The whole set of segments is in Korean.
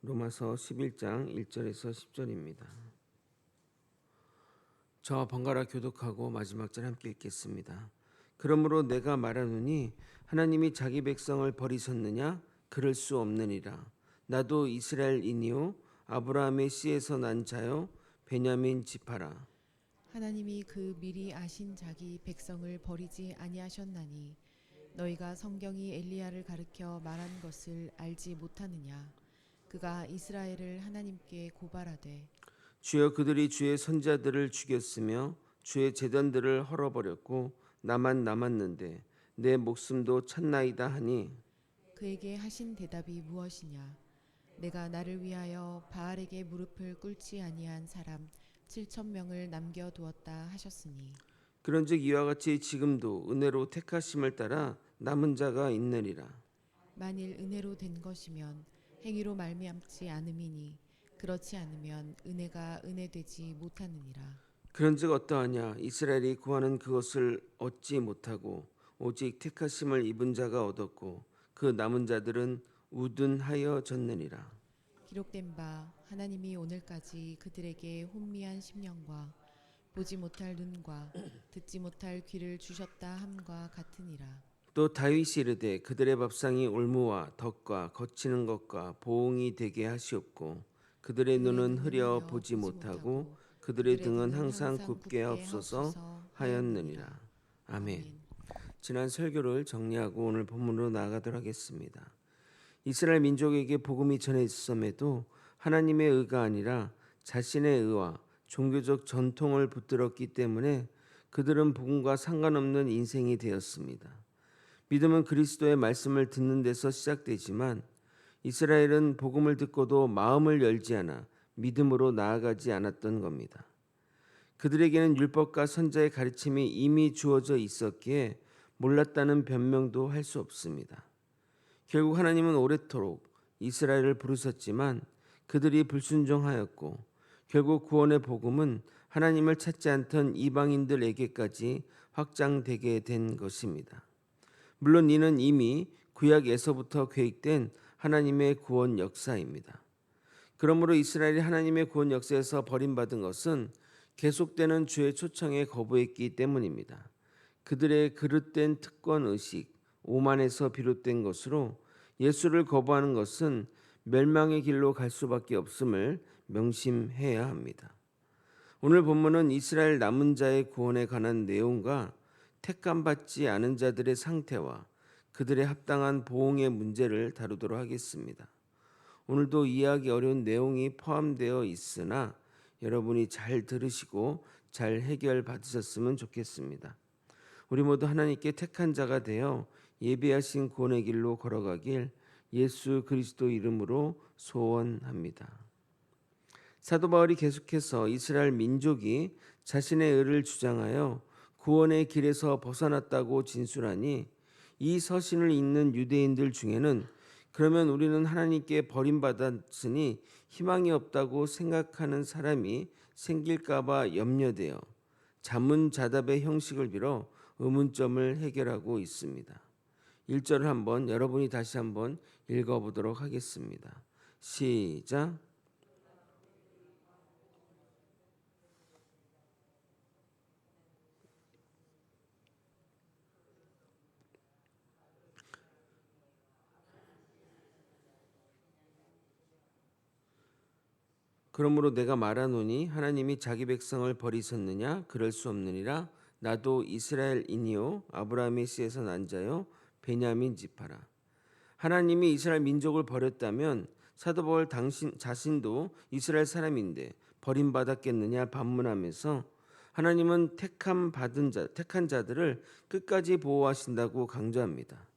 로마서 11장 1절에서 10절입니다. 저와 번갈아 교독하고 마지막 절 함께 읽겠습니다. 그러므로 내가 말하노니 하나님이 자기 백성을 버리셨느냐? 그럴 수 없느니라. 나도 이스라엘이니요 아브라함의 씨에서 난 자요 베냐민 지파라. 하나님이 그 미리 아신 자기 백성을 버리지 아니하셨나니 너희가 성경이 엘리야를 가르켜 말한 것을 알지 못하느냐. 그가 이스라엘을 하나님께 고발하되 주여 그들이 주의 선자들을 죽였으며 주의 제단들을 헐어버렸고 나만 남았는데 내 목숨도 찼나이다 하니 그에게 하신 대답이 무엇이냐. 내가 나를 위하여 바알에게 무릎을 꿇지 아니한 사람 7,000명을 남겨두었다 하셨으니 그런즉 이와 같이 지금도 은혜로 택하심을 따라 남은 자가 있느니라. 만일 은혜로 된 것이면 행위로 말미암지 않음이니 그렇지 않으면 은혜가 은혜되지 못하느니라. 그런즉 어떠하냐 이스라엘이 구하는 그것을 얻지 못하고 오직 택하심을 입은 자가 얻었고 그 남은 자들은 우둔하여졌느니라. 기록된 바 하나님이 오늘까지 그들에게 혼미한 심령과 보지 못할 눈과 듣지 못할 귀를 주셨다 함과 같으니라. 또 다윗이 이르되 그들의 밥상이 올무와 덕과 거치는 것과 보응이 되게 하시옵고 그들의 눈은 흐려 보지 못하고 그들의 등은 항상 굽게 하옵소서 하였느니라. 아멘. 지난 설교를 정리하고 오늘 본문으로 나아가도록 하겠습니다. 이스라엘 민족에게 복음이 전해졌음에도 하나님의 의가 아니라 자신의 의와 종교적 전통을 붙들었기 때문에 그들은 복음과 상관없는 인생이 되었습니다. 믿음은 그리스도의 말씀을 듣는 데서 시작되지만 이스라엘은 복음을 듣고도 마음을 열지 않아 믿음으로 나아가지 않았던 겁니다. 그들에게는 율법과 선자의 가르침이 이미 주어져 있었기에 몰랐다는 변명도 할 수 없습니다. 결국 하나님은 오래도록 이스라엘을 부르셨지만 그들이 불순종하였고 결국 구원의 복음은 하나님을 찾지 않던 이방인들에게까지 확장되게 된 것입니다. 물론 이는 이미 구약에서부터 계획된 하나님의 구원 역사입니다. 그러므로 이스라엘이 하나님의 구원 역사에서 버림받은 것은 계속되는 주의 초청에 거부했기 때문입니다. 그들의 그릇된 특권의식, 오만에서 비롯된 것으로 예수를 거부하는 것은 멸망의 길로 갈 수밖에 없음을 명심해야 합니다. 오늘 본문은 이스라엘 남은 자의 구원에 관한 내용과 택감받지 않은 자들의 상태와 그들의 합당한 보응의 문제를 다루도록 하겠습니다. 오늘도 이해하기 어려운 내용이 포함되어 있으나 여러분이 잘 들으시고 잘 해결 받으셨으면 좋겠습니다. 우리 모두 하나님께 택한 자가 되어 예비하신 구원의 길로 걸어가길 예수 그리스도 이름으로 소원합니다. 사도 바울이 계속해서 이스라엘 민족이 자신의 의를 주장하여 구원의 길에서 벗어났다고 진술하니 이 서신을 읽는 유대인들 중에는 그러면 우리는 하나님께 버림받았으니 희망이 없다고 생각하는 사람이 생길까봐 염려되어 자문자답의 형식을 빌어 의문점을 해결하고 있습니다. 1절을 한번 여러분이 다시 한번 읽어보도록 하겠습니다. 시작. 그러므로 내가 말하노니 하나님이 자기 백성을 버리셨느냐? 그럴 수 없느니라. 나도 이스라엘이니요 아브라함의 씨에서 난 자요 베냐민 지파라. 하나님이 이스라엘 민족을 버렸다면 사도 바울 당신 자신도 이스라엘 사람인데 버림받았겠느냐 반문하면서 하나님은 택한 자들을 끝까지 보호하신다고 강조합니다.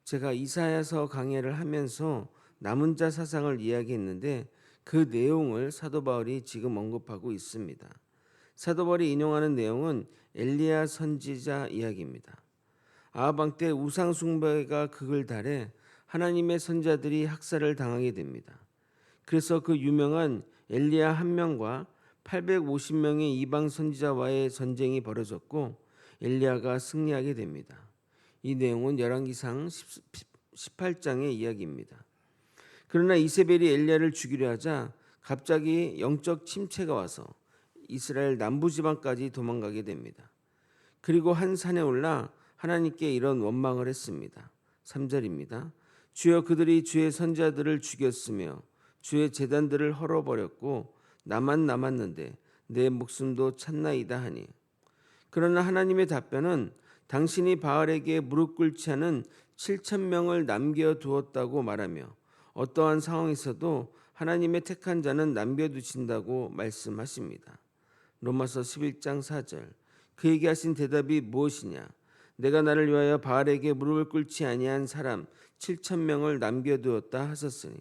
제가 이사야서 강해를 하면서 남은 자 사상을 이야기했는데 그 내용을 사도 바울이 지금 언급하고 있습니다. 사도 바울이 인용하는 내용은 엘리야 선지자 이야기입니다. 아합 왕 때 우상 숭배가 극을 달해 하나님의 선자들이 학살을 당하게 됩니다. 그래서 그 유명한 엘리야 한 명과 850명의 이방 선지자와의 전쟁이 벌어졌고 엘리야가 승리하게 됩니다. 이 내용은 열왕기상 18장의 이야기입니다. 그러나 이세벨이 엘리야를 죽이려 하자 갑자기 영적 침체가 와서 이스라엘 남부지방까지 도망가게 됩니다. 그리고 한 산에 올라 하나님께 이런 원망을 했습니다. 3절입니다. 주여, 그들이 주의 선지자들을 죽였으며 주의 제단들을 헐어버렸고 나만 남았는데 내 목숨도 찾나이다 하니. 그러나 하나님의 답변은 당신이 바알에게 무릎 꿇지 않은 7,000명을 남겨두었다고 말하며 어떠한 상황에서도 하나님의 택한 자는 남겨두신다고 말씀하십니다. 로마서 11장 4절. 그에게 하신 대답이 무엇이냐? 내가 나를 위하여 바알에게 무릎을 꿇지 아니한 사람 7,000명을 남겨두었다 하셨으니.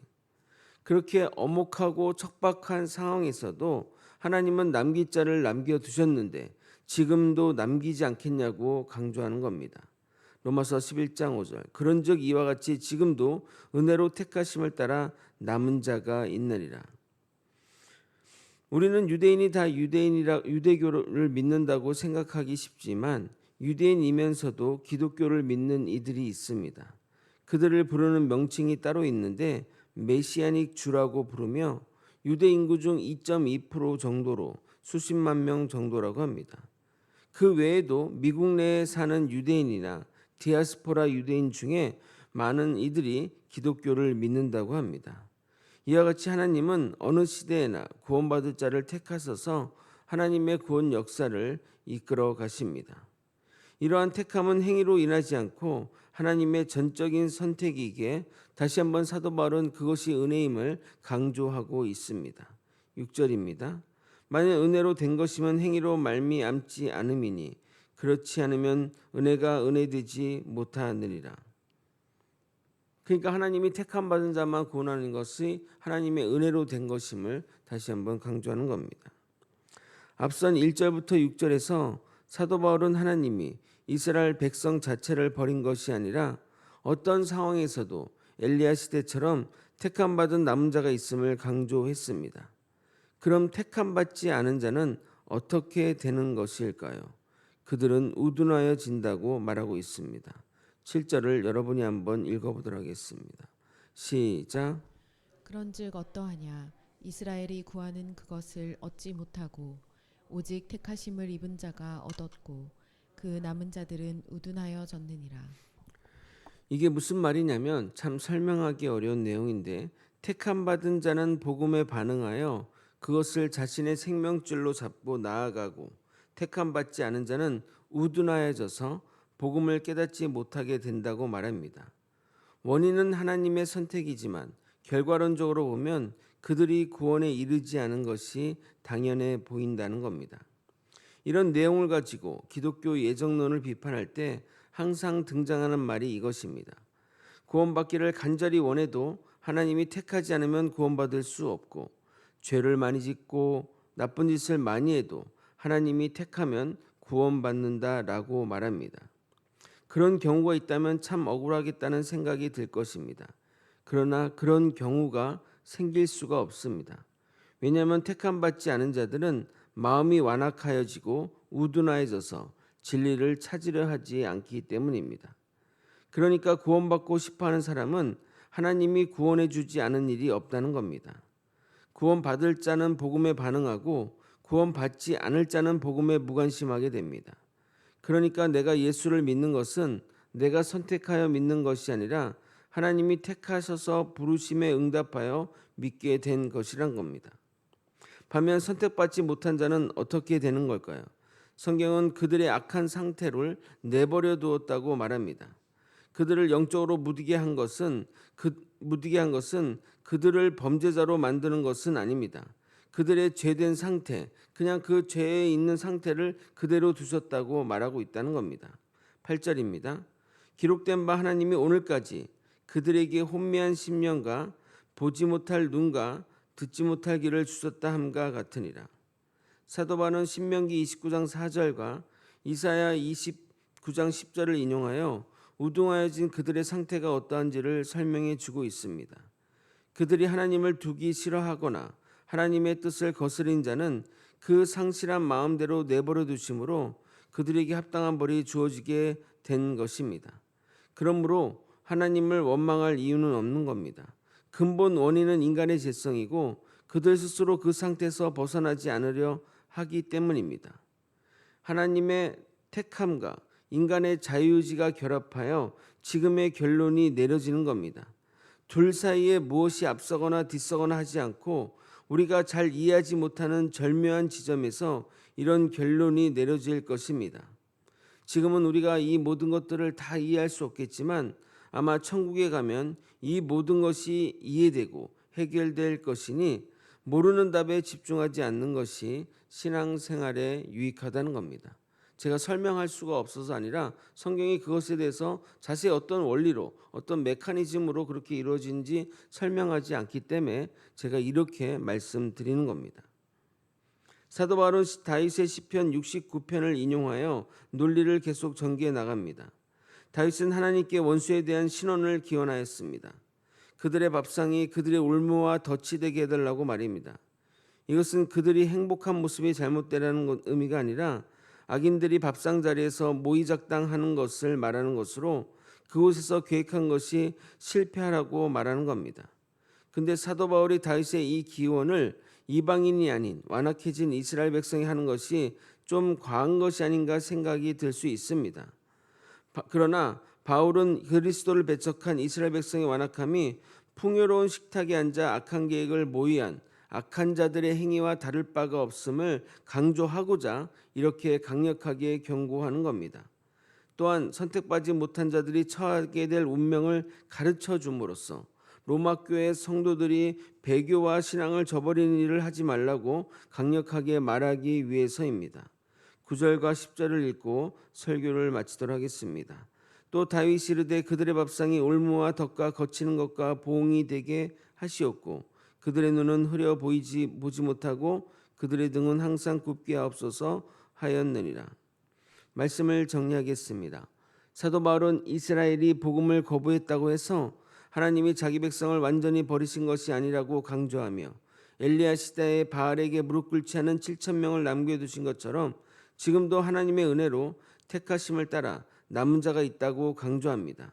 그렇게 엄혹하고 척박한 상황에서도 하나님은 남길 자를 남겨두셨는데 지금도 남기지 않겠냐고 강조하는 겁니다. 로마서 11장 5절. 그런즉 이와 같이 지금도 은혜로 택하심을 따라 남은 자가 있느니라. 우리는 유대인이 다 유대교를 믿는다고 생각하기 쉽지만 유대인이면서도 기독교를 믿는 이들이 있습니다. 그들을 부르는 명칭이 따로 있는데 메시아닉 주라고 부르며 유대 인구 중 2.2% 정도로 수십만 명 정도라고 합니다. 그 외에도 미국 내에 사는 유대인이나 디아스포라 유대인 중에 많은 이들이 기독교를 믿는다고 합니다. 이와 같이 하나님은 어느 시대에나 구원받을 자를 택하셔서 하나님의 구원 역사를 이끌어 가십니다. 이러한 택함은 행위로 인하지 않고 하나님의 전적인 선택이기에 다시 한번 사도 바울은 그것이 은혜임을 강조하고 있습니다. 6절입니다. 만약 은혜로 된 것이면 행위로 말미암지 않음이니 그렇지 않으면 은혜가 은혜되지 못하느니라. 그러니까 하나님이 택함 받은 자만 구원하는 것이 하나님의 은혜로 된 것임을 다시 한번 강조하는 겁니다. 앞선 1절부터 6절에서 사도 바울은 하나님이 이스라엘 백성 자체를 버린 것이 아니라 어떤 상황에서도 엘리야 시대처럼 택함 받은 남은 자가 있음을 강조했습니다. 그럼 택함 받지 않은 자는 어떻게 되는 것일까요? 그들은 우둔하여진다고 말하고 있습니다. 7절을 여러분이 한번 읽어보도록 하겠습니다. 시작. 그런즉 어떠하냐? 이스라엘이 구하는 그것을 얻지 못하고 오직 택하심을 입은 자가 얻었고 그 남은 자들은 우둔하여졌느니라. 이게 무슨 말이냐면 참 설명하기 어려운 내용인데, 택함 받은 자는 복음에 반응하여 그것을 자신의 생명줄로 잡고 나아가고 택함 받지 않은 자는 우둔하여져서 복음을 깨닫지 못하게 된다고 말합니다. 원인은 하나님의 선택이지만 결과론적으로 보면 그들이 구원에 이르지 않은 것이 당연해 보인다는 겁니다. 이런 내용을 가지고 기독교 예정론을 비판할 때 항상 등장하는 말이 이것입니다. 구원받기를 간절히 원해도 하나님이 택하지 않으면 구원받을 수 없고, 죄를 많이 짓고 나쁜 짓을 많이 해도 하나님이 택하면 구원받는다라고 말합니다. 그런 경우가 있다면 참 억울하겠다는 생각이 들 것입니다. 그러나 그런 경우가 생길 수가 없습니다. 왜냐하면 택함 받지 않은 자들은 마음이 완악하여지고 우둔하여져서 진리를 찾으려 하지 않기 때문입니다. 그러니까 구원받고 싶어하는 사람은 하나님이 구원해 주지 않은 일이 없다는 겁니다. 구원받을 자는 복음에 반응하고 구원받지 않을 자는 복음에 무관심하게 됩니다. 그러니까 내가 예수를 믿는 것은 내가 선택하여 믿는 것이 아니라 하나님이 택하셔서 부르심에 응답하여 믿게 된 것이란 겁니다. 반면 선택받지 못한 자는 어떻게 되는 걸까요? 성경은 그들의 악한 상태를 내버려 두었다고 말합니다. 그들을 영적으로 무디게 한 것은 그들을 범죄자로 만드는 것은 아닙니다. 그들의 죄된 상태, 그냥 그 죄에 있는 상태를 그대로 두셨다고 말하고 있다는 겁니다. 8절입니다. 기록된 바 하나님이 오늘까지 그들에게 혼미한 심령과 보지 못할 눈과 듣지 못할 귀를 주셨다 함과 같으니라. 사도 바울은 신명기 29장 4절과 이사야 29장 10절을 인용하여 우둔하여진 그들의 상태가 어떠한지를 설명해 주고 있습니다. 그들이 하나님을 두기 싫어하거나 하나님의 뜻을 거스린 자는 그 상실한 마음대로 내버려 두심으로 그들에게 합당한 벌이 주어지게 된 것입니다. 그러므로 하나님을 원망할 이유는 없는 겁니다. 근본 원인은 인간의 죄성이고 그들 스스로 그 상태에서 벗어나지 않으려 하기 때문입니다. 하나님의 택함과 인간의 자유의지가 결합하여 지금의 결론이 내려지는 겁니다. 둘 사이에 무엇이 앞서거나 뒤서거나 하지 않고 우리가 잘 이해하지 못하는 절묘한 지점에서 이런 결론이 내려질 것입니다. 지금은 우리가 이 모든 것들을 다 이해할 수 없겠지만 아마 천국에 가면 이 모든 것이 이해되고 해결될 것이니 모르는 답에 집중하지 않는 것이 신앙생활에 유익하다는 겁니다. 제가 설명할 수가 없어서 아니라 성경이 그것에 대해서 자세히 어떤 원리로 어떤 메커니즘으로 그렇게 이루어진지 설명하지 않기 때문에 제가 이렇게 말씀드리는 겁니다. 사도 바울은 다윗의 시편 69편을 인용하여 논리를 계속 전개해 나갑니다. 다윗은 하나님께 원수에 대한 신원을 기원하였습니다. 그들의 밥상이 그들의 올무와 덫이 되게 해달라고 말입니다. 이것은 그들이 행복한 모습이 잘못되라는 의미가 아니라 악인들이 밥상 자리에서 모의작당하는 것을 말하는 것으로 그곳에서 계획한 것이 실패하라고 말하는 겁니다. 근데 사도 바울이 다윗의 이 기원을 이방인이 아닌 완악해진 이스라엘 백성이 하는 것이 좀 과한 것이 아닌가 생각이 들 수 있습니다. 그러나 바울은 그리스도를 배척한 이스라엘 백성의 완악함이 풍요로운 식탁에 앉아 악한 계획을 모의한 악한 자들의 행위와 다를 바가 없음을 강조하고자 이렇게 강력하게 경고하는 겁니다. 또한 선택받지 못한 자들이 처하게 될 운명을 가르쳐 줌으로써 로마 교회 성도들이 배교와 신앙을 저버리는 일을 하지 말라고 강력하게 말하기 위해서입니다. 9절과 10절을 읽고 설교를 마치도록 하겠습니다. 또 다윗이 이르되 그들의 밥상이 올무와 덕과 거치는 것과 보응이 되게 하시옵고 그들의 눈은 흐려 보지 못하고 그들의 등은 항상 굽게 하옵소서 하였느니라. 말씀을 정리하겠습니다. 사도 바울은 이스라엘이 복음을 거부했다고 해서 하나님이 자기 백성을 완전히 버리신 것이 아니라고 강조하며 엘리야 시대에 바알에게 무릎 꿇지 않은 7천 명을 남겨두신 것처럼 지금도 하나님의 은혜로 택하심을 따라 남은 자가 있다고 강조합니다.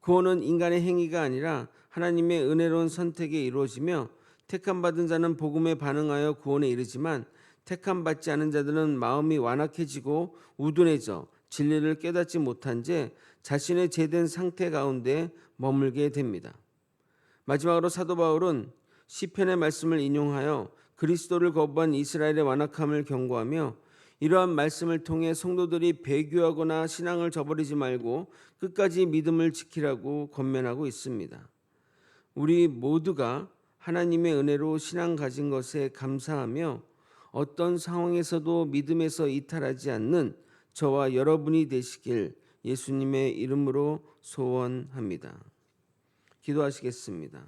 구원은 인간의 행위가 아니라 하나님의 은혜로운 선택에 이루어지며 택함받은 자는 복음에 반응하여 구원에 이르지만 택함받지 않은 자들은 마음이 완악해지고 우둔해져 진리를 깨닫지 못한 채 자신의 죄된 상태 가운데 머물게 됩니다. 마지막으로 사도 바울은 시편의 말씀을 인용하여 그리스도를 거부한 이스라엘의 완악함을 경고하며 이러한 말씀을 통해 성도들이 배교하거나 신앙을 저버리지 말고 끝까지 믿음을 지키라고 권면하고 있습니다. 우리 모두가 하나님의 은혜로 신앙 가진 것에 감사하며 어떤 상황에서도 믿음에서 이탈하지 않는 저와 여러분이 되시길 예수님의 이름으로 소원합니다. 기도하시겠습니다.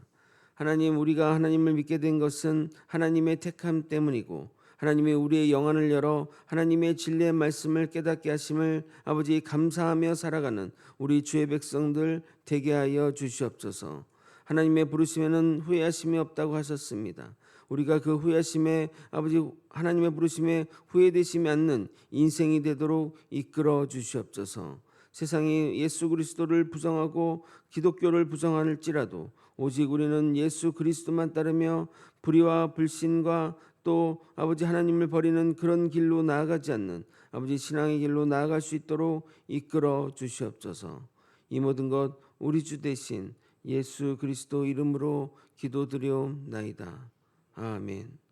하나님, 우리가 하나님을 믿게 된 것은 하나님의 택함 때문이고 하나님이 우리의 영안을 열어 하나님의 진리의 말씀을 깨닫게 하심을 아버지 감사하며 살아가는 우리 주의 백성들 되게 하여 주시옵소서. 하나님의 부르심에는 후회하심이 없다고 하셨습니다. 우리가 그 후회하심에 아버지 하나님의 부르심에 후회되시지 않는 인생이 되도록 이끌어 주시옵소서. 세상이 예수 그리스도를 부정하고 기독교를 부정할지라도 오직 우리는 예수 그리스도만 따르며 불의와 불신과 또 아버지 하나님을 버리는 그런 길로 나아가지 않는 아버지 신앙의 길로 나아갈 수 있도록 이끌어 주시옵소서. 이 모든 것 우리 주 대신 예수 그리스도 이름으로 기도드리옵나이다. 아멘.